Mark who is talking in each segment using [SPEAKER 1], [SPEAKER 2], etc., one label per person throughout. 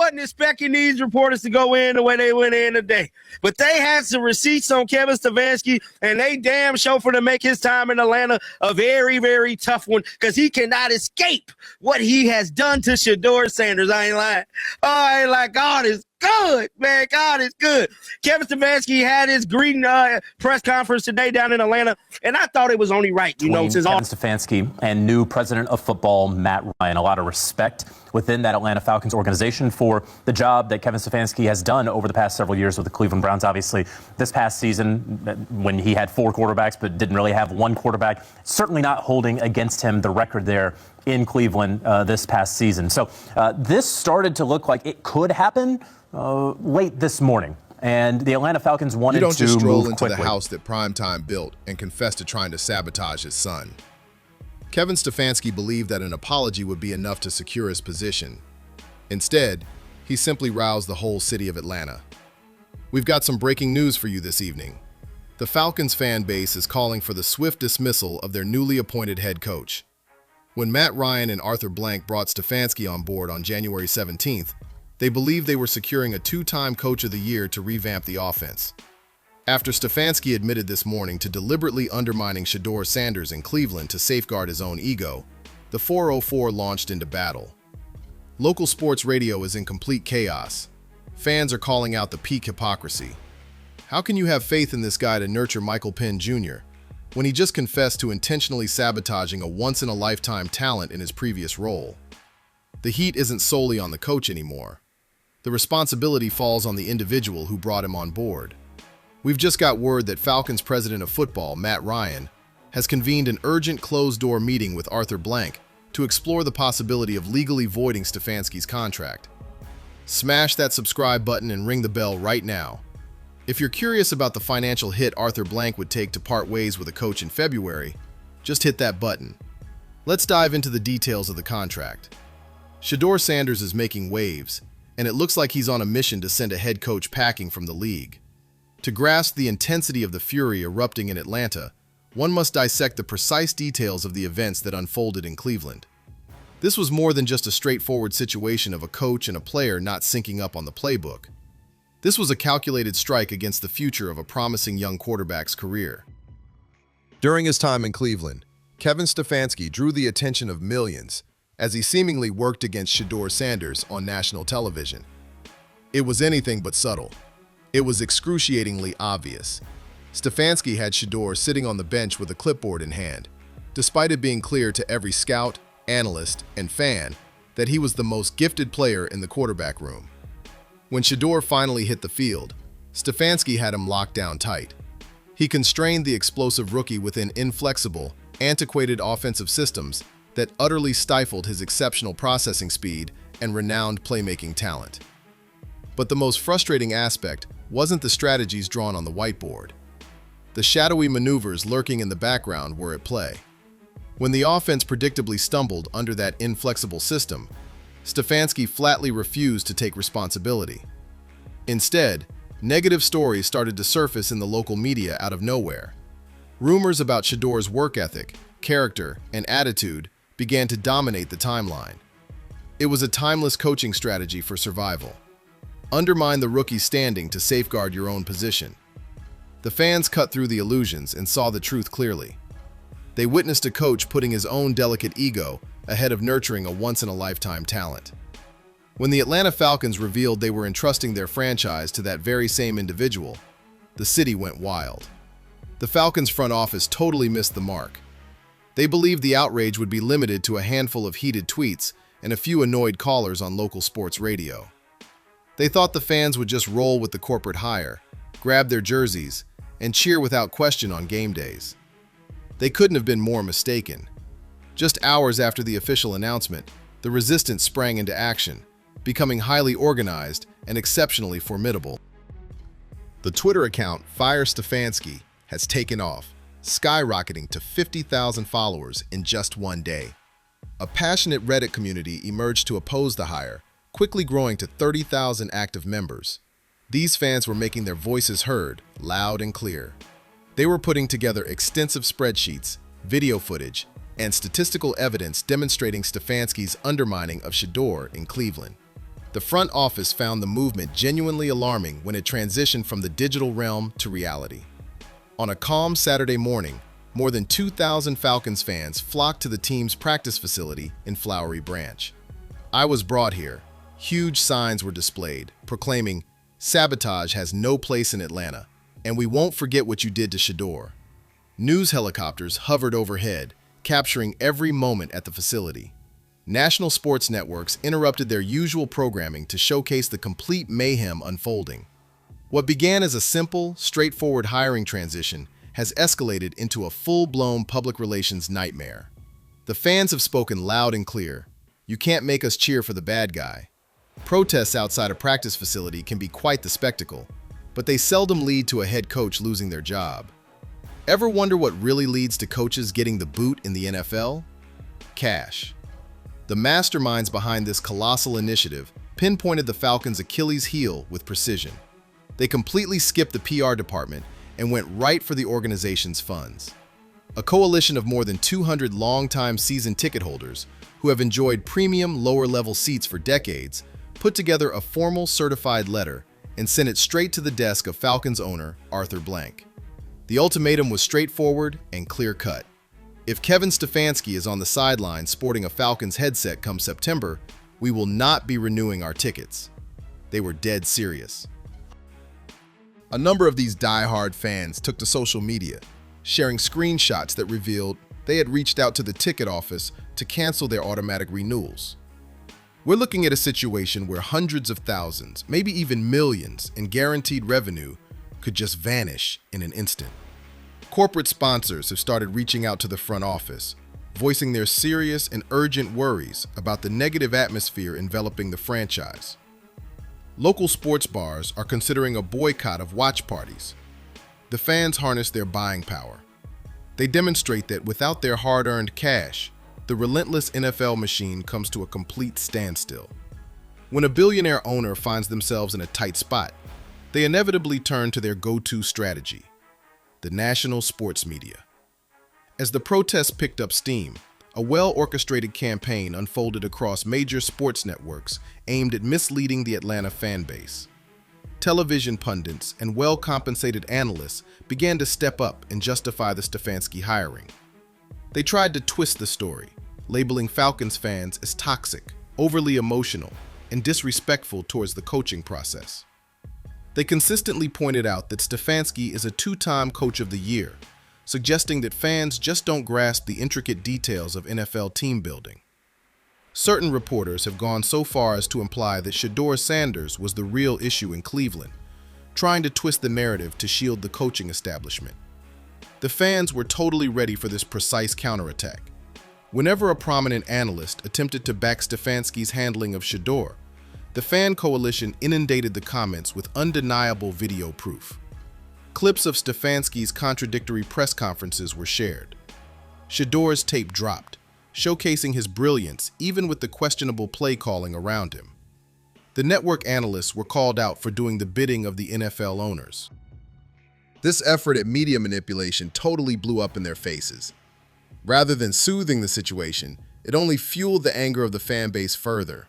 [SPEAKER 1] wasn't expecting these reporters to go in the way they went in today. But they had some receipts on Kevin Stefanski, and they damn sure for to make his time in Atlanta a very, very tough one because he cannot escape what he has done to Shedeur Sanders. I ain't lying. Oh, I ain't like, God is good, man. God is good. Kevin Stefanski had his greeting press conference today down in Atlanta, and I thought it was only right. You know, since
[SPEAKER 2] Kevin Stefanski and new president of football, Matt Ryan, a lot of respect within that Atlanta Falcons organization for the job that Kevin Stefanski has done over the past several years with the Cleveland Browns. Obviously, this past season, when he had 4 quarterbacks but didn't really have one quarterback, certainly not holding against him the record there in Cleveland this past season. So this started to look like it could happen late this morning, and the Atlanta Falcons wanted to move quickly.
[SPEAKER 3] You don't just stroll into the house that Primetime built and confess to trying to sabotage his son. Kevin Stefanski believed that an apology would be enough to secure his position. Instead, he simply roused the whole city of Atlanta. We've got some breaking news for you this evening. The Falcons fan base is calling for the swift dismissal of their newly appointed head coach. When Matt Ryan and Arthur Blank brought Stefanski on board on January 17th, they believed they were securing a 2-time Coach of the Year to revamp the offense. After Stefanski admitted this morning to deliberately undermining Shedeur Sanders in Cleveland to safeguard his own ego, the 404 launched into battle. Local sports radio is in complete chaos. Fans are calling out the peak hypocrisy. How can you have faith in this guy to nurture Michael Penn Jr. when he just confessed to intentionally sabotaging a once-in-a-lifetime talent in his previous role? The heat isn't solely on the coach anymore. The responsibility falls on the individual who brought him on board. We've just got word that Falcons president of football, Matt Ryan, has convened an urgent closed-door meeting with Arthur Blank to explore the possibility of legally voiding Stefanski's contract. Smash that subscribe button and ring the bell right now. If you're curious about the financial hit Arthur Blank would take to part ways with a coach in February, just hit that button. Let's dive into the details of the contract. Shedeur Sanders is making waves, and it looks like he's on a mission to send a head coach packing from the league. To grasp the intensity of the fury erupting in Atlanta, one must dissect the precise details of the events that unfolded in Cleveland. This was more than just a straightforward situation of a coach and a player not syncing up on the playbook. This was a calculated strike against the future of a promising young quarterback's career. During his time in Cleveland, Kevin Stefanski drew the attention of millions as he seemingly worked against Shedeur Sanders on national television. It was anything but subtle. It was excruciatingly obvious. Stefanski had Shedeur sitting on the bench with a clipboard in hand, despite it being clear to every scout, analyst, and fan that he was the most gifted player in the quarterback room. When Shedeur finally hit the field, Stefanski had him locked down tight. He constrained the explosive rookie within inflexible, antiquated offensive systems that utterly stifled his exceptional processing speed and renowned playmaking talent. But the most frustrating aspect wasn't the strategies drawn on the whiteboard. The shadowy maneuvers lurking in the background were at play. When the offense predictably stumbled under that inflexible system, Stefanski flatly refused to take responsibility. Instead, negative stories started to surface in the local media out of nowhere. Rumors about Shedeur's work ethic, character, and attitude began to dominate the timeline. It was a timeless coaching strategy for survival. Undermine the rookie's standing to safeguard your own position. The fans cut through the illusions and saw the truth clearly. They witnessed a coach putting his own delicate ego ahead of nurturing a once-in-a-lifetime talent. When the Atlanta Falcons revealed they were entrusting their franchise to that very same individual, the city went wild. The Falcons front office totally missed the mark. They believed the outrage would be limited to a handful of heated tweets and a few annoyed callers on local sports radio. They thought the fans would just roll with the corporate hire, grab their jerseys, and cheer without question on game days. They couldn't have been more mistaken. Just hours after the official announcement, the resistance sprang into action, becoming highly organized and exceptionally formidable. The Twitter account Fire Stefanski has taken off, skyrocketing to 50,000 followers in just one day. A passionate Reddit community emerged to oppose the hire, quickly growing to 30,000 active members. These fans were making their voices heard, loud and clear. They were putting together extensive spreadsheets, video footage, and statistical evidence demonstrating Stefanski's undermining of Shedeur in Cleveland. The front office found the movement genuinely alarming when it transitioned from the digital realm to reality. On a calm Saturday morning, more than 2,000 Falcons fans flocked to the team's practice facility in Flowery Branch. I was brought here. Huge signs were displayed, proclaiming, "Sabotage has no place in Atlanta, and we won't forget what you did to Shedeur." News helicopters hovered overhead, capturing every moment at the facility. National sports networks interrupted their usual programming to showcase the complete mayhem unfolding. What began as a simple, straightforward hiring transition has escalated into a full-blown public relations nightmare. The fans have spoken loud and clear. You can't make us cheer for the bad guy. Protests outside a practice facility can be quite the spectacle, but they seldom lead to a head coach losing their job. Ever wonder what really leads to coaches getting the boot in the NFL? Cash. The masterminds behind this colossal initiative pinpointed the Falcons' Achilles heel with precision. They completely skipped the PR department and went right for the organization's funds. A coalition of more than 200 longtime season ticket holders who have enjoyed premium lower-level seats for decades put together a formal certified letter and sent it straight to the desk of Falcons owner Arthur Blank. The ultimatum was straightforward and clear-cut. If Kevin Stefanski is on the sidelines sporting a Falcons headset come September, we will not be renewing our tickets. They were dead serious. A number of these die-hard fans took to social media, sharing screenshots that revealed they had reached out to the ticket office to cancel their automatic renewals. We're looking at a situation where hundreds of thousands, maybe even millions, in guaranteed revenue could just vanish in an instant. Corporate sponsors have started reaching out to the front office, voicing their serious and urgent worries about the negative atmosphere enveloping the franchise. Local sports bars are considering a boycott of watch parties. The fans harness their buying power. They demonstrate that without their hard-earned cash, the relentless NFL machine comes to a complete standstill. When a billionaire owner finds themselves in a tight spot, they inevitably turn to their go-to strategy: the national sports media. As the protests picked up steam, a well-orchestrated campaign unfolded across major sports networks aimed at misleading the Atlanta fan base. Television pundits and well-compensated analysts began to step up and justify the Stefanski hiring. They tried to twist the story, labeling Falcons fans as toxic, overly emotional, and disrespectful towards the coaching process. They consistently pointed out that Stefanski is a two-time Coach of the Year, suggesting that fans just don't grasp the intricate details of NFL team building. Certain reporters have gone so far as to imply that Shedeur Sanders was the real issue in Cleveland, trying to twist the narrative to shield the coaching establishment. The fans were totally ready for this precise counterattack. Whenever a prominent analyst attempted to back Stefanski's handling of Shedeur, the fan coalition inundated the comments with undeniable video proof. Clips of Stefanski's contradictory press conferences were shared. Shedeur's tape dropped, showcasing his brilliance even with the questionable play calling around him. The network analysts were called out for doing the bidding of the NFL owners. This effort at media manipulation totally blew up in their faces. Rather than soothing the situation, it only fueled the anger of the fan base further.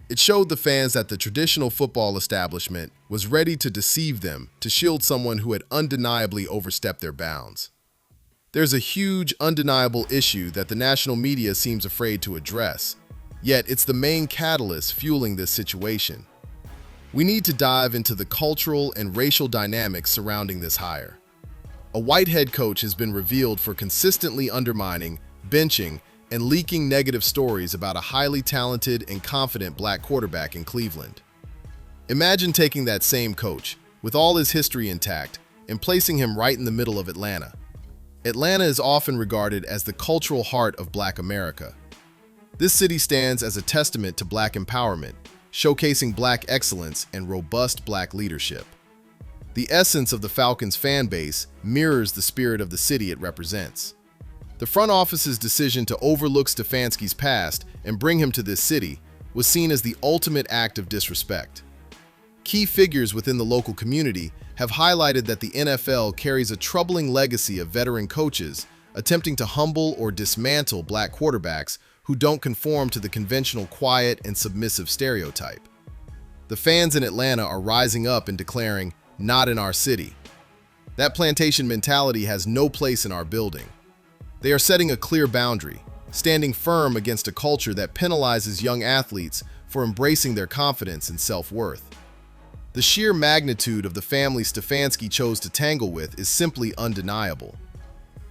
[SPEAKER 3] It showed the fans that the traditional football establishment was ready to deceive them to shield someone who had undeniably overstepped their bounds. There's a huge, undeniable issue that the national media seems afraid to address, yet it's the main catalyst fueling this situation. We need to dive into the cultural and racial dynamics surrounding this hire. A white head coach has been revealed for consistently undermining, benching, and leaking negative stories about a highly talented and confident black quarterback in Cleveland. Imagine taking that same coach, with all his history intact, and placing him right in the middle of Atlanta. Atlanta is often regarded as the cultural heart of Black America. This city stands as a testament to Black empowerment, showcasing Black excellence and robust Black leadership. The essence of the Falcons fan base mirrors the spirit of the city it represents. The front office's decision to overlook Stefanski's past and bring him to this city was seen as the ultimate act of disrespect. Key figures within the local community have highlighted that the NFL carries a troubling legacy of veteran coaches attempting to humble or dismantle Black quarterbacks who don't conform to the conventional quiet and submissive stereotype. The fans in Atlanta are rising up and declaring, "Not in our city." That plantation mentality has no place in our building. They are setting a clear boundary, standing firm against a culture that penalizes young athletes for embracing their confidence and self-worth. The sheer magnitude of the family Stefanski chose to tangle with is simply undeniable.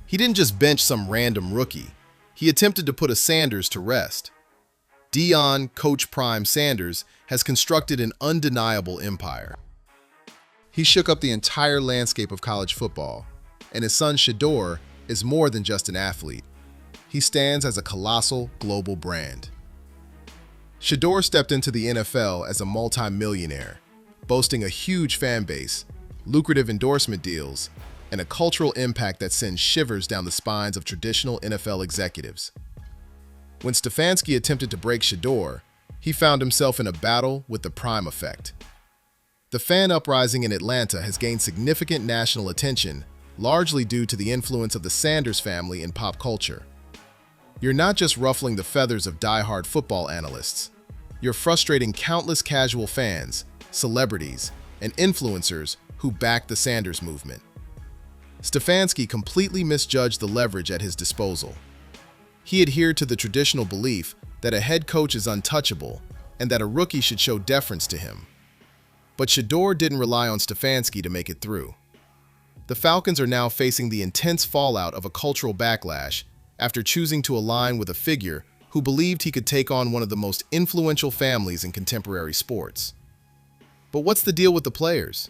[SPEAKER 3] He didn't just bench some random rookie. He attempted to put a Sanders to rest. Dion Coach Prime Sanders has constructed an undeniable empire. He shook up the entire landscape of college football, and his son Shedeur is more than just an athlete. He stands as a colossal global brand. Shedeur stepped into the NFL as a multi-millionaire, boasting a huge fan base, lucrative endorsement deals, and a cultural impact that sends shivers down the spines of traditional NFL executives. When Stefanski attempted to break Shedeur, he found himself in a battle with the Prime effect. The fan uprising in Atlanta has gained significant national attention, largely due to the influence of the Sanders family in pop culture. You're not just ruffling the feathers of die-hard football analysts. You're frustrating countless casual fans, celebrities, and influencers who back the Sanders movement. Stefanski completely misjudged the leverage at his disposal. He adhered to the traditional belief that a head coach is untouchable and that a rookie should show deference to him. But Shedeur didn't rely on Stefanski to make it through. The Falcons are now facing the intense fallout of a cultural backlash after choosing to align with a figure who believed he could take on one of the most influential families in contemporary sports. But what's the deal with the players?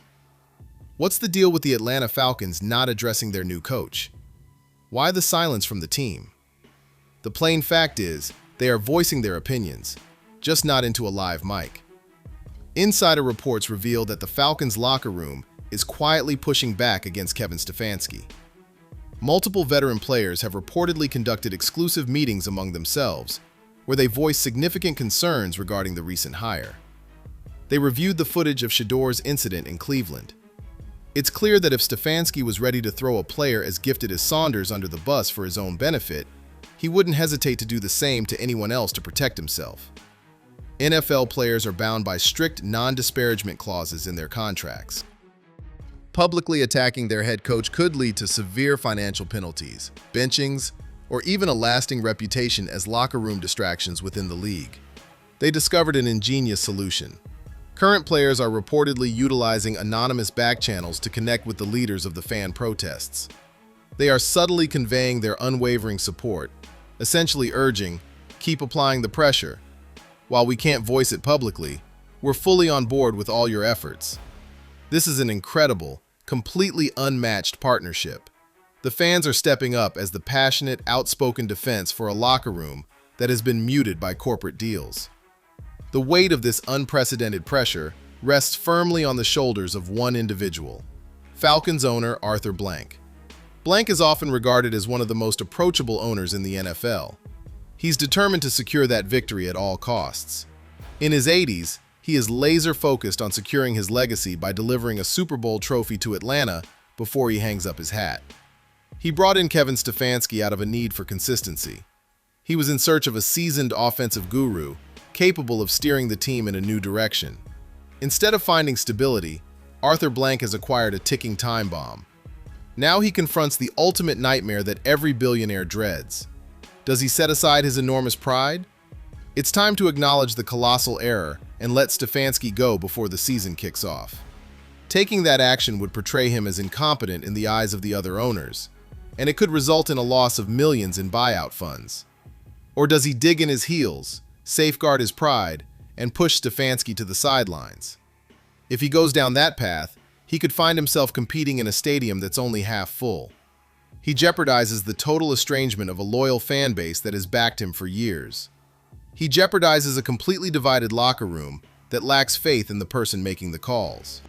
[SPEAKER 3] What's the deal with the Atlanta Falcons not addressing their new coach? Why the silence from the team? The plain fact is, they are voicing their opinions, just not into a live mic. Insider reports reveal that the Falcons' locker room is quietly pushing back against Kevin Stefanski. Multiple veteran players have reportedly conducted exclusive meetings among themselves, where they voiced significant concerns regarding the recent hire. They reviewed the footage of Shedeur's incident in Cleveland. It's clear that if Stefanski was ready to throw a player as gifted as Sanders under the bus for his own benefit, he wouldn't hesitate to do the same to anyone else to protect himself. NFL players are bound by strict non-disparagement clauses in their contracts. Publicly attacking their head coach could lead to severe financial penalties, benchings, or even a lasting reputation as locker room distractions within the league. They discovered an ingenious solution. Current players are reportedly utilizing anonymous back channels to connect with the leaders of the fan protests. They are subtly conveying their unwavering support, essentially urging, "Keep applying the pressure. While we can't voice it publicly, we're fully on board with all your efforts." This is an incredible, completely unmatched partnership. The fans are stepping up as the passionate, outspoken defense for a locker room that has been muted by corporate deals. The weight of this unprecedented pressure rests firmly on the shoulders of one individual, Falcons owner Arthur Blank. Blank is often regarded as one of the most approachable owners in the NFL. He's determined to secure that victory at all costs. In his 80s, he is laser-focused on securing his legacy by delivering a Super Bowl trophy to Atlanta before he hangs up his hat. He brought in Kevin Stefanski out of a need for consistency. He was in search of a seasoned offensive guru, capable of steering the team in a new direction. Instead of finding stability, Arthur Blank has acquired a ticking time bomb. Now he confronts the ultimate nightmare that every billionaire dreads. Does he set aside his enormous pride? It's time to acknowledge the colossal error and let Stefanski go before the season kicks off. Taking that action would portray him as incompetent in the eyes of the other owners, and it could result in a loss of millions in buyout funds. Or does he dig in his heels, safeguard his pride, and push Stefanski to the sidelines? If he goes down that path, he could find himself competing in a stadium that's only half full. He jeopardizes the total estrangement of a loyal fan base that has backed him for years. He jeopardizes a completely divided locker room that lacks faith in the person making the calls.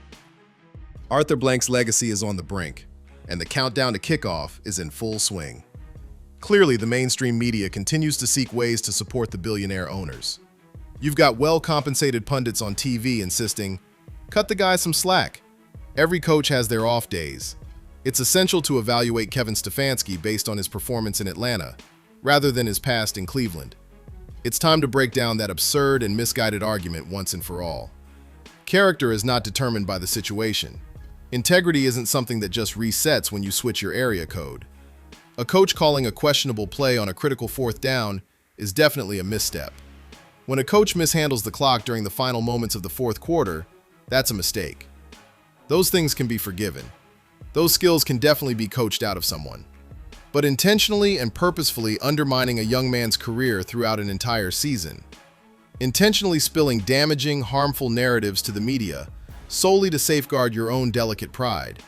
[SPEAKER 3] Arthur Blank's legacy is on the brink, and the countdown to kickoff is in full swing. Clearly, the mainstream media continues to seek ways to support the billionaire owners. You've got well-compensated pundits on TV insisting, "Cut the guy some slack. Every coach has their off days." It's essential to evaluate Kevin Stefanski based on his performance in Atlanta, rather than his past in Cleveland. It's time to break down that absurd and misguided argument once and for all. Character is not determined by the situation. Integrity isn't something that just resets when you switch your area code. A coach calling a questionable play on a critical fourth down is definitely a misstep. When a coach mishandles the clock during the final moments of the fourth quarter, that's a mistake. Those things can be forgiven. Those skills can definitely be coached out of someone. But intentionally and purposefully undermining a young man's career throughout an entire season, intentionally spilling damaging, harmful narratives to the media solely to safeguard your own delicate pride,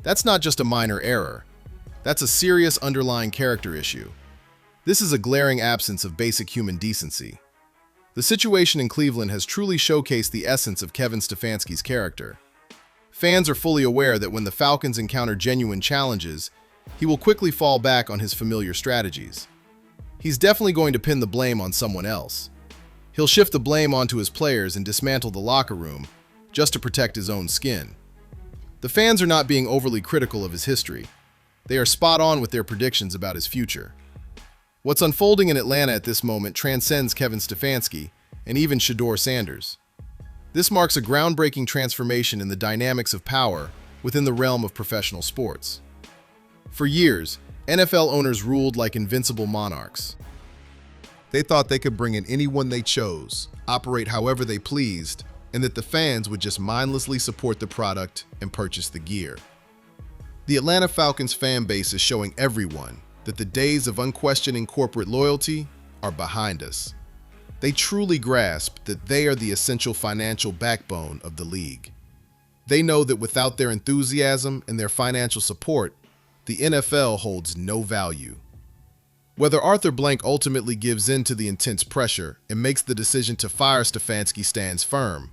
[SPEAKER 3] that's not just a minor error. That's a serious underlying character issue. This is a glaring absence of basic human decency. The situation in Cleveland has truly showcased the essence of Kevin Stefanski's character. Fans are fully aware that when the Falcons encounter genuine challenges, he will quickly fall back on his familiar strategies. He's definitely going to pin the blame on someone else. He'll shift the blame onto his players and dismantle the locker room just to protect his own skin. The fans are not being overly critical of his history. They are spot on with their predictions about his future. What's unfolding in Atlanta at this moment transcends Kevin Stefanski and even Shedeur Sanders. This marks a groundbreaking transformation in the dynamics of power within the realm of professional sports. For years, NFL owners ruled like invincible monarchs. They thought they could bring in anyone they chose, operate however they pleased, and that the fans would just mindlessly support the product and purchase the gear. The Atlanta Falcons fan base is showing everyone that the days of unquestioning corporate loyalty are behind us. They truly grasp that they are the essential financial backbone of the league. They know that without their enthusiasm and their financial support, the NFL holds no value. Whether Arthur Blank ultimately gives in to the intense pressure and makes the decision to fire Stefanski stands firm,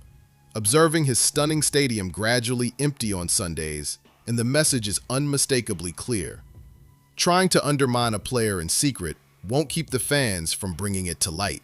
[SPEAKER 3] observing his stunning stadium gradually empty on Sundays, and the message is unmistakably clear. Trying to undermine a player in secret won't keep the fans from bringing it to light.